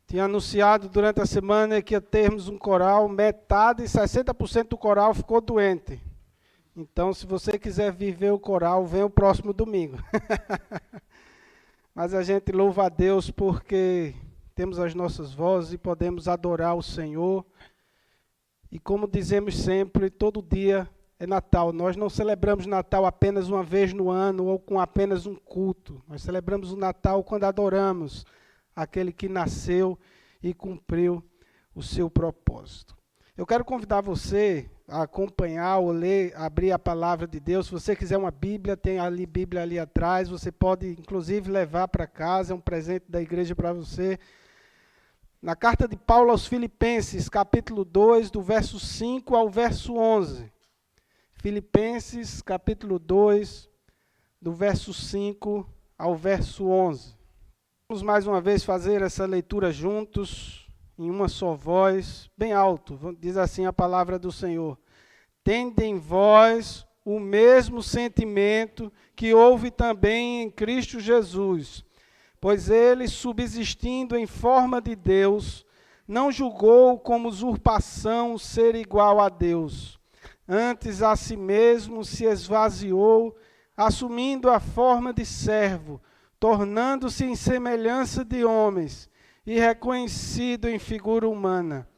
Tinha anunciado durante a semana que ia termos um coral, metade, 60% do coral ficou doente. Então, se você quiser viver o coral, vem o próximo domingo. Mas a gente louva a Deus porque temos as nossas vozes e podemos adorar o Senhor. E como dizemos sempre, todo dia é Natal. Nós não celebramos Natal apenas uma vez no ano ou com apenas um culto. Nós celebramos o Natal quando adoramos aquele que nasceu e cumpriu o seu propósito. Eu quero convidar você a acompanhar ou ler, abrir a palavra de Deus. Se você quiser uma Bíblia, tem ali Bíblia ali atrás. Você pode, inclusive, levar para casa. É um presente da igreja para você. Na carta de Paulo aos Filipenses, capítulo 2, do verso 5 ao verso 11. Filipenses, capítulo 2, do verso 5 ao verso 11. Vamos mais uma vez fazer essa leitura juntos, em uma só voz, bem alto. Diz assim a palavra do Senhor. Tende em vós o mesmo sentimento que houve também em Cristo Jesus, pois ele, subsistindo em forma de Deus, não julgou como usurpação ser igual a Deus. Antes a si mesmo se esvaziou, assumindo a forma de servo, tornando-se em semelhança de homens, e reconhecido em figura humana.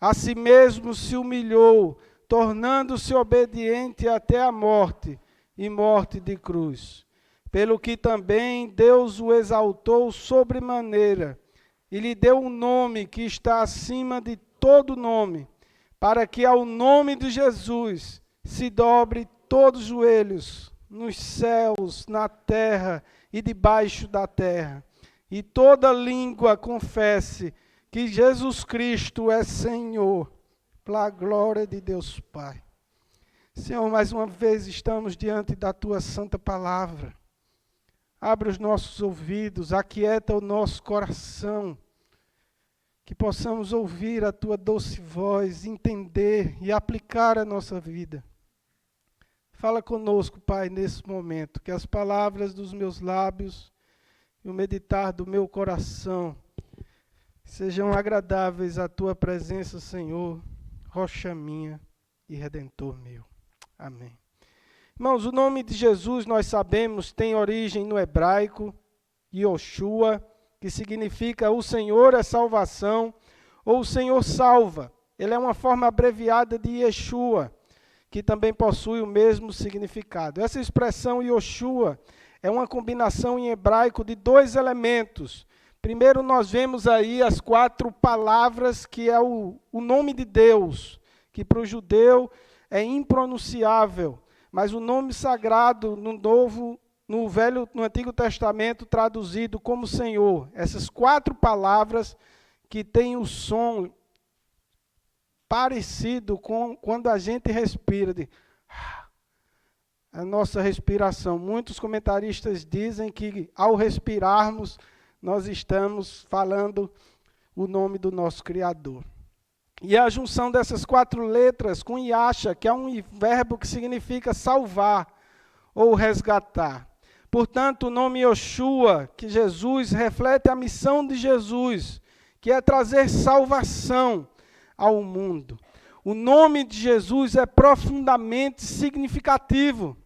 A si mesmo se humilhou, tornando-se obediente até a morte, e morte de cruz. Pelo que também Deus o exaltou sobremaneira, e lhe deu um nome que está acima de todo nome, para que ao nome de Jesus se dobre todos os joelhos, nos céus, na terra e debaixo da terra, e toda língua confesse que Jesus Cristo é Senhor, para a glória de Deus Pai. Senhor, mais uma vez estamos diante da Tua santa palavra. Abre os nossos ouvidos, aquieta o nosso coração, que possamos ouvir a Tua doce voz, entender e aplicar a nossa vida. Fala conosco, Pai, nesse momento, que as palavras dos meus lábios e o meditar do meu coração sejam agradáveis à Tua presença, Senhor, rocha minha e redentor meu. Amém. Irmãos, o nome de Jesus, nós sabemos, tem origem no hebraico, Yoshua, que significa o Senhor é salvação, ou o Senhor salva. Ele é uma forma abreviada de Yeshua, que também possui o mesmo significado. Essa expressão Yoshua é uma combinação em hebraico de dois elementos. Primeiro nós vemos aí as 4 palavras que é o nome de Deus, que para o judeu é impronunciável, mas o nome sagrado no Antigo Testamento traduzido como Senhor. Essas 4 palavras que têm o som parecido com quando a gente respira, a nossa respiração. Muitos comentaristas dizem que ao respirarmos, nós estamos falando o nome do nosso Criador. E a junção dessas 4 letras com Yasha, que é um verbo que significa salvar ou resgatar. Portanto, o nome Yoshua, que Jesus, reflete a missão de Jesus, que é trazer salvação ao mundo. O nome de Jesus é profundamente significativo.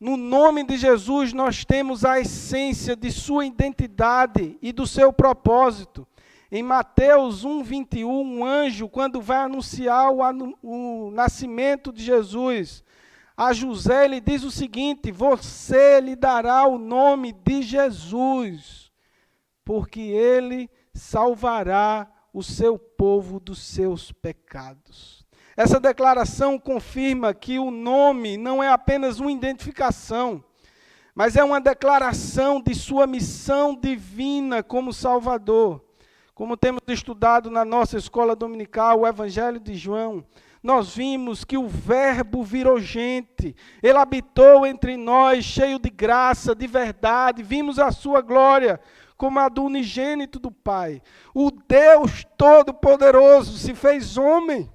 No nome de Jesus nós temos a essência de sua identidade e do seu propósito. Em Mateus 1:21, um anjo, quando vai anunciar o nascimento de Jesus, a José ele diz o seguinte: você lhe dará o nome de Jesus, porque ele salvará o seu povo dos seus pecados. Essa declaração confirma que o nome não é apenas uma identificação, mas é uma declaração de sua missão divina como Salvador. Como temos estudado na nossa escola dominical, o Evangelho de João, nós vimos que o Verbo virou gente, ele habitou entre nós, cheio de graça, de verdade, vimos a sua glória, como a do unigênito do Pai. O Deus Todo-Poderoso se fez homem.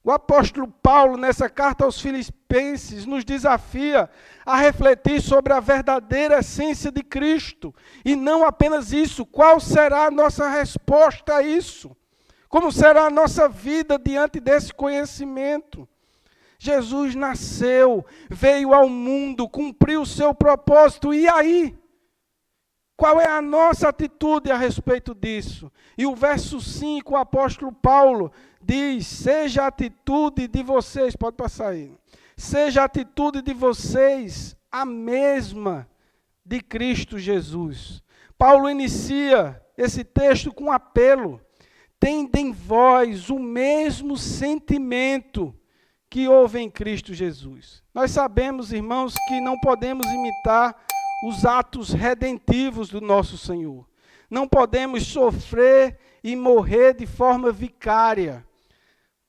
O apóstolo Paulo, nessa carta aos Filipenses, nos desafia a refletir sobre a verdadeira essência de Cristo. E não apenas isso, qual será a nossa resposta a isso? Como será a nossa vida diante desse conhecimento? Jesus nasceu, veio ao mundo, cumpriu o seu propósito, e aí? Qual é a nossa atitude a respeito disso? E o verso 5, o apóstolo Paulo diz, seja a atitude de vocês, pode passar aí, seja a atitude de vocês a mesma de Cristo Jesus. Paulo inicia esse texto com um apelo, tende em vós o mesmo sentimento que houve em Cristo Jesus. Nós sabemos, irmãos, que não podemos imitar os atos redentivos do nosso Senhor. Não podemos sofrer e morrer de forma vicária.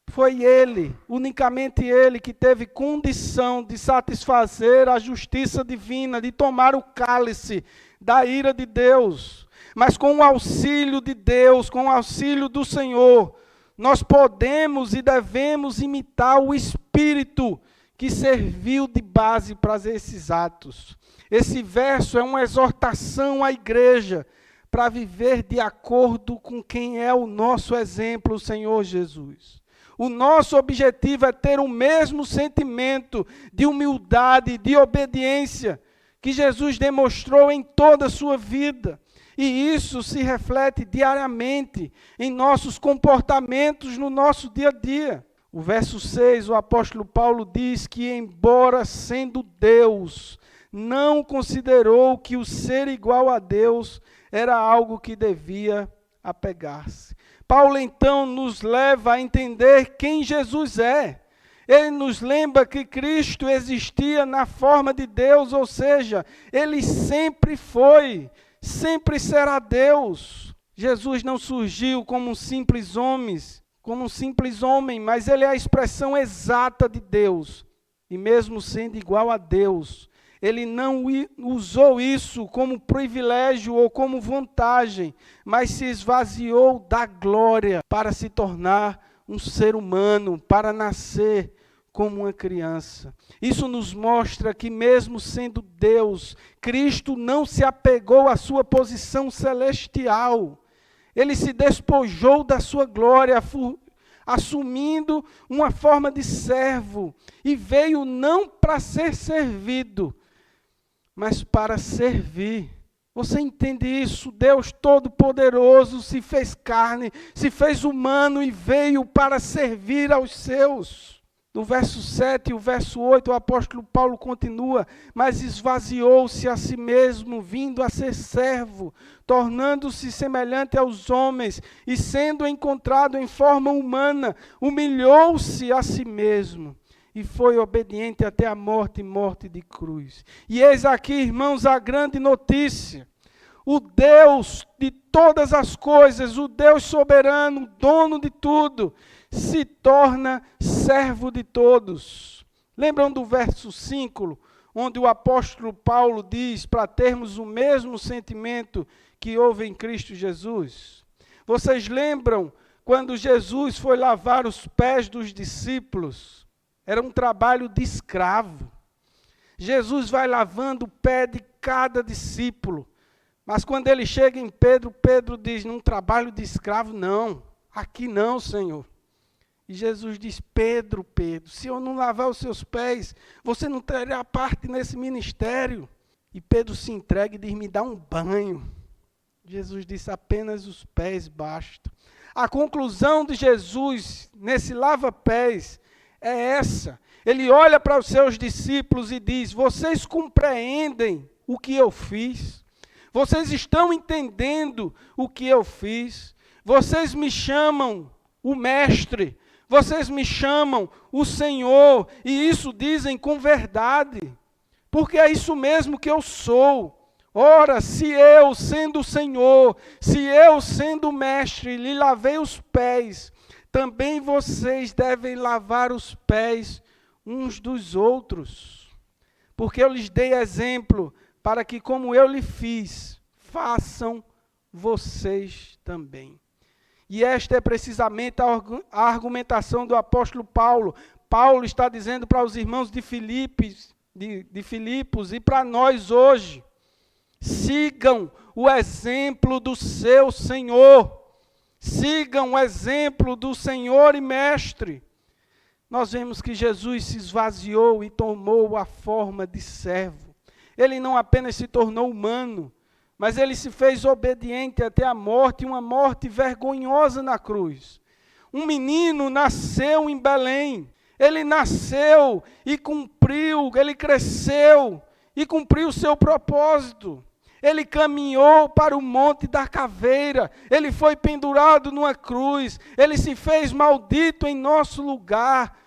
Foi Ele, unicamente Ele, que teve condição de satisfazer a justiça divina, de tomar o cálice da ira de Deus. Mas com o auxílio de Deus, com o auxílio do Senhor, nós podemos e devemos imitar o Espírito que serviu de base para esses atos. Esse verso é uma exortação à igreja para viver de acordo com quem é o nosso exemplo, o Senhor Jesus. O nosso objetivo é ter o mesmo sentimento de humildade, de obediência que Jesus demonstrou em toda a sua vida. E isso se reflete diariamente em nossos comportamentos no nosso dia a dia. O verso 6, o apóstolo Paulo diz que, embora sendo Deus, não considerou que o ser igual a Deus era algo que devia apegar-se. Paulo, então, nos leva a entender quem Jesus é. Ele nos lembra que Cristo existia na forma de Deus, ou seja, Ele sempre foi, sempre será Deus. Jesus não surgiu como um simples homem, mas Ele é a expressão exata de Deus. E mesmo sendo igual a Deus, Ele não usou isso como privilégio ou como vantagem, mas se esvaziou da glória para se tornar um ser humano, para nascer como uma criança. Isso nos mostra que mesmo sendo Deus, Cristo não se apegou à sua posição celestial. Ele se despojou da sua glória, assumindo uma forma de servo, e veio não para ser servido, mas para servir. Você entende isso? Deus Todo-Poderoso se fez carne, se fez humano e veio para servir aos seus. No verso 7 e o verso 8, o apóstolo Paulo continua, mas esvaziou-se a si mesmo, vindo a ser servo, tornando-se semelhante aos homens, e sendo encontrado em forma humana, humilhou-se a si mesmo. E foi obediente até a morte de cruz. E eis aqui, irmãos, a grande notícia. O Deus de todas as coisas, o Deus soberano, dono de tudo, se torna servo de todos. Lembram do verso 5, onde o apóstolo Paulo diz para termos o mesmo sentimento que houve em Cristo Jesus? Vocês lembram quando Jesus foi lavar os pés dos discípulos? Era um trabalho de escravo. Jesus vai lavando o pé de cada discípulo. Mas quando ele chega em Pedro, Pedro diz, num trabalho de escravo, não. Aqui não, Senhor. E Jesus diz, Pedro, se eu não lavar os seus pés, você não terá parte nesse ministério. E Pedro se entrega e diz, me dá um banho. Jesus disse, apenas os pés basta. A conclusão de Jesus nesse lava-pés é essa. Ele olha para os seus discípulos e diz, vocês compreendem o que eu fiz? Vocês estão entendendo o que eu fiz? Vocês me chamam o Mestre, vocês me chamam o Senhor, e isso dizem com verdade, porque é isso mesmo que eu sou. Ora, se eu, sendo o Senhor, se eu, sendo o Mestre, lhe lavei os pés, também vocês devem lavar os pés uns dos outros. Porque eu lhes dei exemplo, para que, como eu lhe fiz, façam vocês também. E esta é precisamente a argumentação do apóstolo Paulo. Paulo está dizendo para os irmãos de Filipos e para nós hoje: sigam o exemplo do seu Senhor. Sigam o exemplo do Senhor e Mestre. Nós vemos que Jesus se esvaziou e tomou a forma de servo. Ele não apenas se tornou humano, mas ele se fez obediente até a morte, uma morte vergonhosa na cruz. Um menino nasceu em Belém. Ele nasceu e cumpriu, ele cresceu e cumpriu o seu propósito. Ele caminhou para o Monte da Caveira, ele foi pendurado numa cruz, ele se fez maldito em nosso lugar,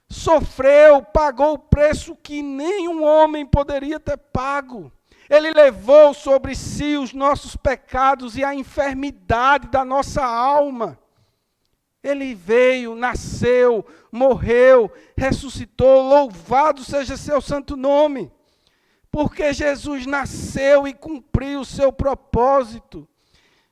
sofreu, pagou o preço que nenhum homem poderia ter pago. Ele levou sobre si os nossos pecados e a enfermidade da nossa alma. Ele veio, nasceu, morreu, ressuscitou, louvado seja seu santo nome. Porque Jesus nasceu e cumpriu o seu propósito.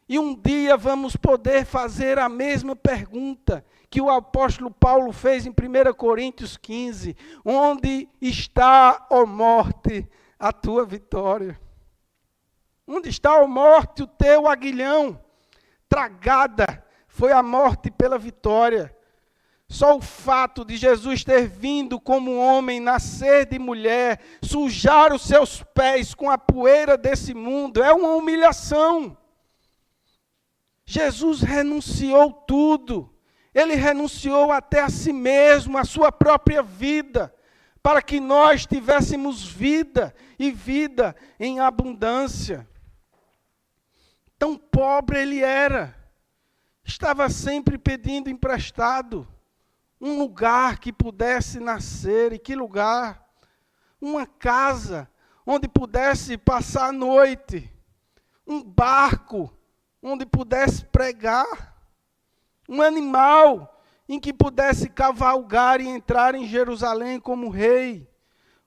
E um dia vamos poder fazer a mesma pergunta que o apóstolo Paulo fez em 1 Coríntios 15. Onde está, ó morte, a tua vitória? Onde está, ó morte, o teu aguilhão? Tragada foi a morte pela vitória. Só o fato de Jesus ter vindo como homem, nascer de mulher, sujar os seus pés com a poeira desse mundo, é uma humilhação. Jesus renunciou tudo. Ele renunciou até a si mesmo, a sua própria vida, para que nós tivéssemos vida e vida em abundância. Tão pobre ele era. Estava sempre pedindo emprestado. Um lugar que pudesse nascer. E que lugar? Uma casa onde pudesse passar a noite. Um barco onde pudesse pregar. Um animal em que pudesse cavalgar e entrar em Jerusalém como rei.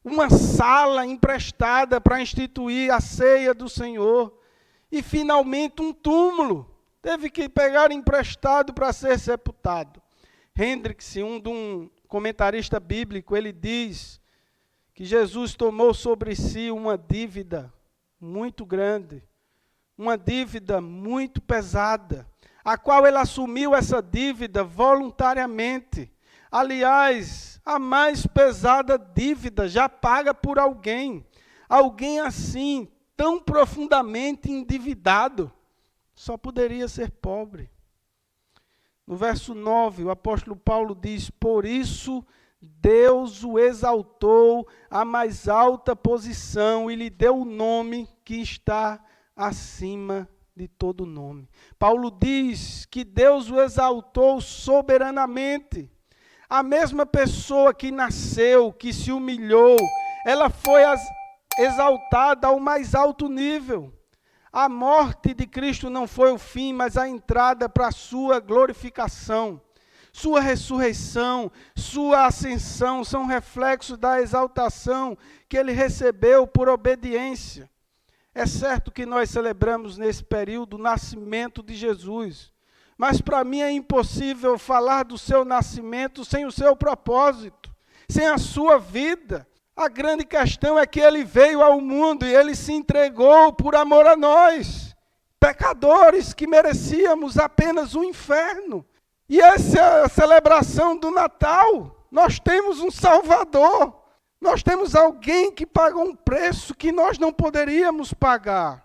Uma sala emprestada para instituir a ceia do Senhor. E finalmente um túmulo. Teve que pegar emprestado para ser sepultado. Hendricks, um comentarista bíblico, ele diz que Jesus tomou sobre si uma dívida muito grande, uma dívida muito pesada, a qual ele assumiu essa dívida voluntariamente. Aliás, a mais pesada dívida já paga por alguém. Alguém assim, tão profundamente endividado, só poderia ser pobre. No verso 9, o apóstolo Paulo diz: por isso Deus o exaltou à mais alta posição e lhe deu o nome que está acima de todo nome. Paulo diz que Deus o exaltou soberanamente. A mesma pessoa que nasceu, que se humilhou, ela foi exaltada ao mais alto nível. A morte de Cristo não foi o fim, mas a entrada para a sua glorificação. Sua ressurreição, sua ascensão são reflexos da exaltação que ele recebeu por obediência. É certo que nós celebramos nesse período o nascimento de Jesus, mas para mim é impossível falar do seu nascimento sem o seu propósito, sem a sua vida. A grande questão é que ele veio ao mundo e ele se entregou por amor a nós, pecadores que merecíamos apenas o inferno. E essa é a celebração do Natal. Nós temos um Salvador. Nós temos alguém que pagou um preço que nós não poderíamos pagar.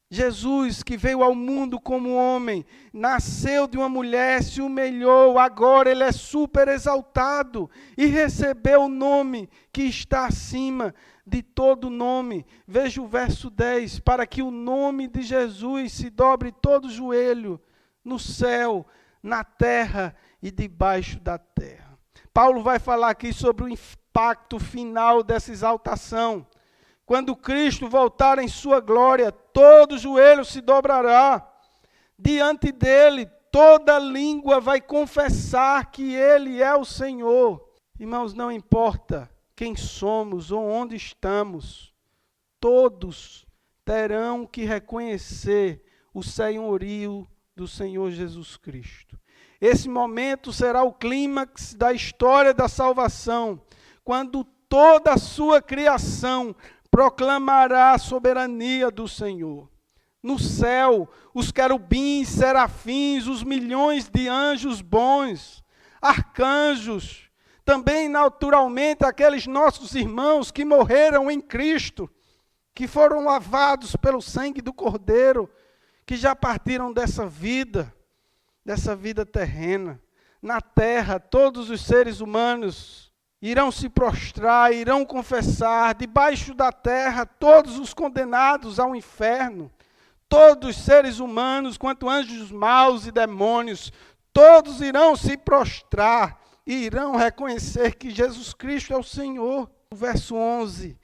Jesus, que veio ao mundo como homem, nasceu de uma mulher, se humilhou, agora ele é super exaltado e recebeu o nome que está acima de todo nome. Veja o verso 10, para que o nome de Jesus se dobre todo joelho no céu, na terra e debaixo da terra. Paulo vai falar aqui sobre o impacto final dessa exaltação. Quando Cristo voltar em sua glória, todo joelho se dobrará. Diante dele, toda língua vai confessar que ele é o Senhor. Irmãos, não importa quem somos ou onde estamos, todos terão que reconhecer o senhorio do Senhor Jesus Cristo. Esse momento será o clímax da história da salvação, quando toda a sua criação proclamará a soberania do Senhor. No céu, os querubins, serafins, os milhões de anjos bons, arcanjos, também naturalmente aqueles nossos irmãos que morreram em Cristo, que foram lavados pelo sangue do Cordeiro, que já partiram dessa vida terrena. Na terra, todos os seres humanos irão se prostrar, irão confessar. Debaixo da terra, todos os condenados ao inferno, todos os seres humanos, quanto anjos maus e demônios, todos irão se prostrar e irão reconhecer que Jesus Cristo é o Senhor. No verso 11,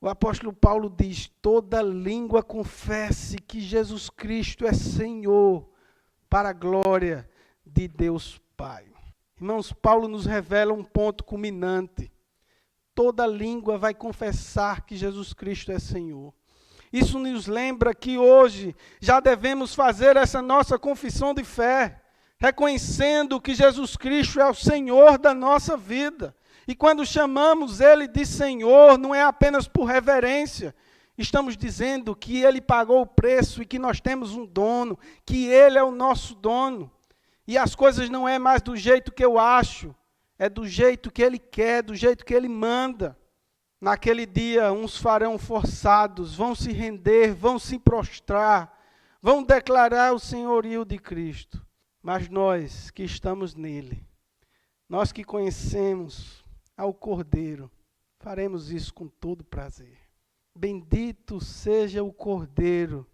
o apóstolo Paulo diz: toda língua confesse que Jesus Cristo é Senhor, para a glória de Deus Pai. Irmãos, Paulo nos revela um ponto culminante. Toda língua vai confessar que Jesus Cristo é Senhor. Isso nos lembra que hoje já devemos fazer essa nossa confissão de fé, reconhecendo que Jesus Cristo é o Senhor da nossa vida. E quando chamamos Ele de Senhor, não é apenas por reverência. Estamos dizendo que Ele pagou o preço e que nós temos um dono, que Ele é o nosso dono. E as coisas não é mais do jeito que eu acho, é do jeito que Ele quer, do jeito que Ele manda. Naquele dia, uns farão forçados, vão se render, vão se prostrar, vão declarar o senhorio de Cristo. Mas nós que estamos nele, nós que conhecemos ao Cordeiro, faremos isso com todo prazer. Bendito seja o Cordeiro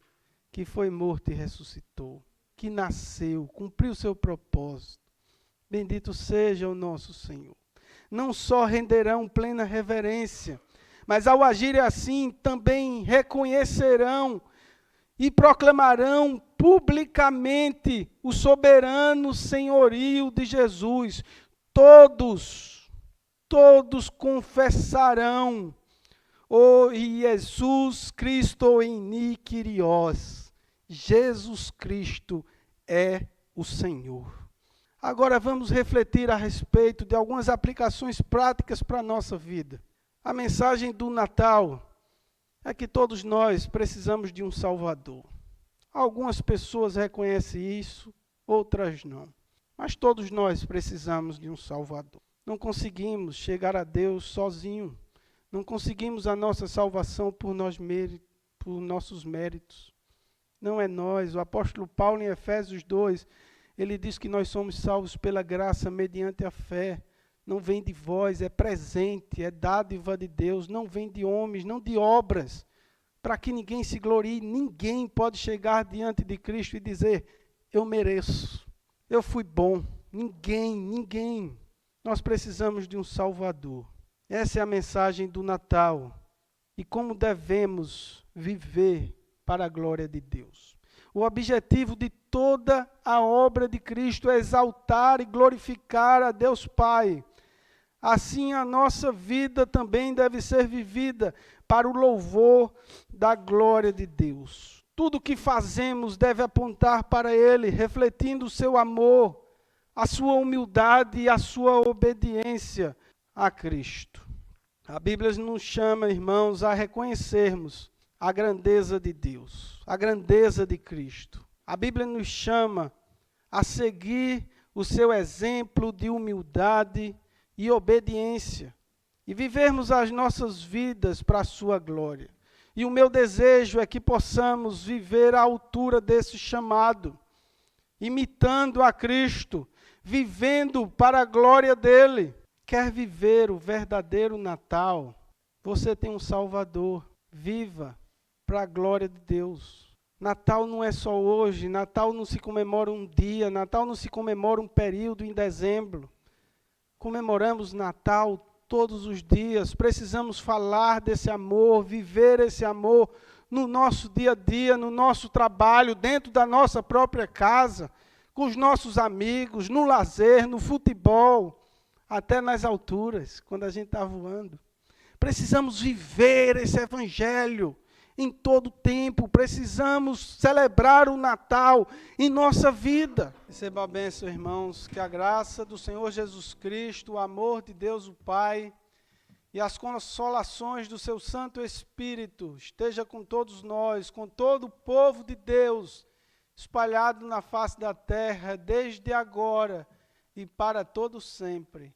que foi morto e ressuscitou, que nasceu, cumpriu seu propósito. Bendito seja o nosso Senhor. Não só renderão plena reverência, mas ao agirem assim também reconhecerão e proclamarão publicamente o soberano senhorio de Jesus. Todos confessarão: o Jesus Cristo em Kyrios. Jesus Cristo é o Senhor. Agora vamos refletir a respeito de algumas aplicações práticas para a nossa vida. A mensagem do Natal é que todos nós precisamos de um Salvador. Algumas pessoas reconhecem isso, outras não. Mas todos nós precisamos de um Salvador. Não conseguimos chegar a Deus sozinho. Não conseguimos a nossa salvação por nossos méritos. Não é nós. O apóstolo Paulo, em Efésios 2, ele diz que nós somos salvos pela graça mediante a fé. Não vem de vós, é presente, é dádiva de Deus. Não vem de homens, não de obras, para que ninguém se glorie. Ninguém pode chegar diante de Cristo e dizer: eu mereço, eu fui bom. Ninguém. Nós precisamos de um Salvador. Essa é a mensagem do Natal. E como devemos viver para a glória de Deus. O objetivo de toda a obra de Cristo é exaltar e glorificar a Deus Pai. Assim, a nossa vida também deve ser vivida para o louvor da glória de Deus. Tudo o que fazemos deve apontar para Ele, refletindo o seu amor, a sua humildade e a sua obediência a Cristo. A Bíblia nos chama, irmãos, a reconhecermos a grandeza de Deus, a grandeza de Cristo. A Bíblia nos chama a seguir o seu exemplo de humildade e obediência e vivermos as nossas vidas para a sua glória. E o meu desejo é que possamos viver à altura desse chamado, imitando a Cristo, vivendo para a glória dele. Quer viver o verdadeiro Natal? Você tem um Salvador. Viva para a glória de Deus. Natal não é só hoje, Natal não se comemora um dia, Natal não se comemora um período em dezembro. Comemoramos Natal todos os dias, precisamos falar desse amor, viver esse amor no nosso dia a dia, no nosso trabalho, dentro da nossa própria casa, com os nossos amigos, no lazer, no futebol, até nas alturas, quando a gente está voando. Precisamos viver esse evangelho em todo tempo. Precisamos celebrar o Natal em nossa vida. Receba a bênção, irmãos, que a graça do Senhor Jesus Cristo, o amor de Deus o Pai e as consolações do seu Santo Espírito esteja com todos nós, com todo o povo de Deus, espalhado na face da terra, desde agora e para todo sempre.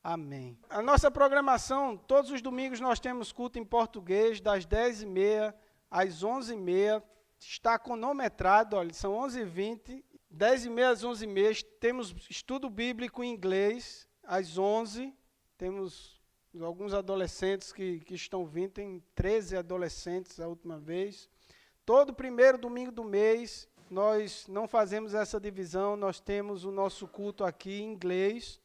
Amém. A nossa programação, todos os domingos nós temos culto em português, das 10h30 às 11h30, está cronometrado, olha, são 11h20, 10h30 às 11h30, temos estudo bíblico em inglês, às 11h, temos alguns adolescentes que estão vindo, tem 13 adolescentes a última vez. Todo primeiro domingo do mês, nós não fazemos essa divisão, nós temos o nosso culto aqui em inglês,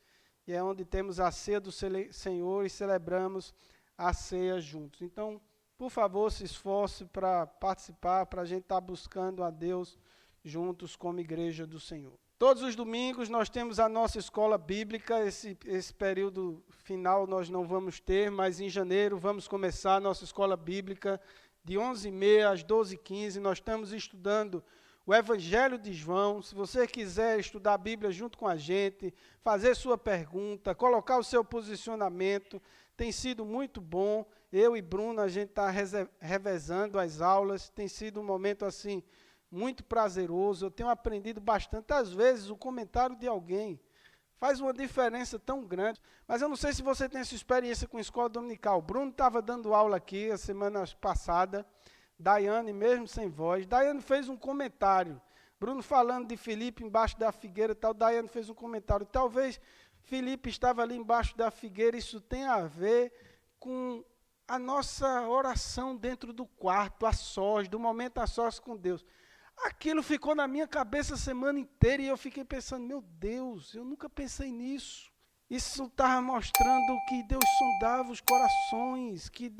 e é onde temos a ceia do Senhor e celebramos a ceia juntos. Então, por favor, se esforce para participar, para a gente estar buscando a Deus juntos como igreja do Senhor. Todos os domingos nós temos a nossa escola bíblica, esse período final nós não vamos ter, mas em janeiro vamos começar a nossa escola bíblica de 11h30 às 12h15. Nós estamos estudando o Evangelho de João. Se você quiser estudar a Bíblia junto com a gente, fazer sua pergunta, colocar o seu posicionamento, tem sido muito bom. Eu e Bruno, a gente está revezando as aulas, tem sido um momento assim muito prazeroso. Eu tenho aprendido bastante. Às vezes o comentário de alguém faz uma diferença tão grande. Mas eu não sei se você tem essa experiência com escola dominical. Bruno estava dando aula aqui a semana passada, Daiane, mesmo sem voz, Daiane fez um comentário. Bruno falando de Filipe embaixo da figueira e tal, Daiane fez um comentário. Talvez Filipe estava ali embaixo da figueira, isso tem a ver com a nossa oração dentro do quarto, a sós, do momento a sós com Deus. Aquilo ficou na minha cabeça a semana inteira e eu fiquei pensando, meu Deus, eu nunca pensei nisso. Isso estava mostrando que Deus sondava os corações, que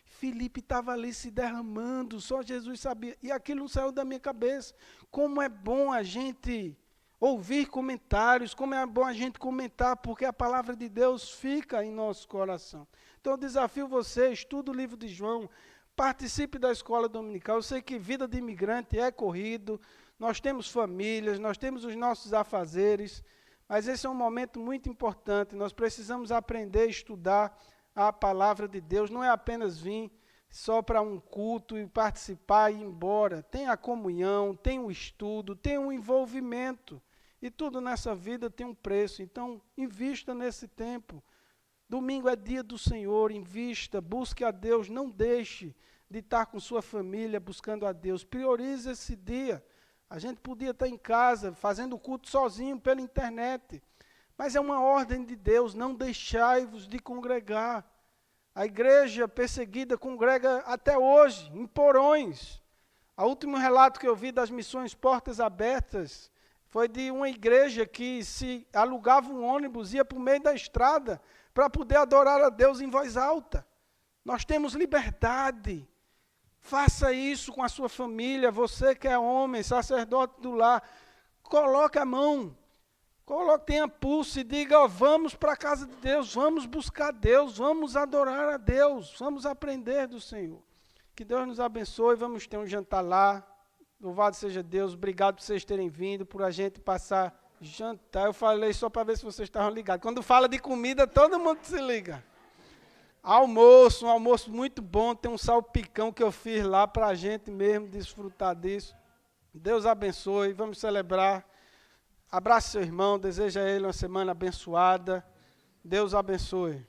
Filipe estava ali se derramando, só Jesus sabia. E aquilo não saiu da minha cabeça. Como é bom a gente ouvir comentários, como é bom a gente comentar, porque a palavra de Deus fica em nosso coração. Então eu desafio você, estude o livro de João, participe da escola dominical. Eu sei que vida de imigrante é corrido, nós temos famílias, nós temos os nossos afazeres, mas esse é um momento muito importante. Nós precisamos aprender a estudar a palavra de Deus. Não é apenas vir só para um culto e participar e ir embora. Tem a comunhão, tem o estudo, tem o envolvimento. E tudo nessa vida tem um preço. Então, invista nesse tempo. Domingo é dia do Senhor, invista, busque a Deus, não deixe de estar com sua família buscando a Deus. Priorize esse dia. A gente podia estar em casa, fazendo o culto sozinho pela internet. Mas é uma ordem de Deus, não deixai-vos de congregar. A igreja perseguida congrega até hoje, em porões. O último relato que eu vi das missões Portas Abertas foi de uma igreja que se alugava um ônibus, ia para o meio da estrada, para poder adorar a Deus em voz alta. Nós temos liberdade. Faça isso com a sua família, você que é homem, sacerdote do lar, coloque a mão, tenha pulso e diga, vamos para a casa de Deus, vamos buscar Deus, vamos adorar a Deus, vamos aprender do Senhor. Que Deus nos abençoe, vamos ter um jantar lá, louvado seja Deus, obrigado por vocês terem vindo, por a gente passar jantar. Eu falei só para ver se vocês estavam ligados. Quando fala de comida, todo mundo se liga. Almoço, um almoço muito bom, tem um salpicão que eu fiz lá para a gente mesmo desfrutar disso. Deus abençoe, vamos celebrar. Abrace seu irmão, deseja a ele uma semana abençoada. Deus abençoe.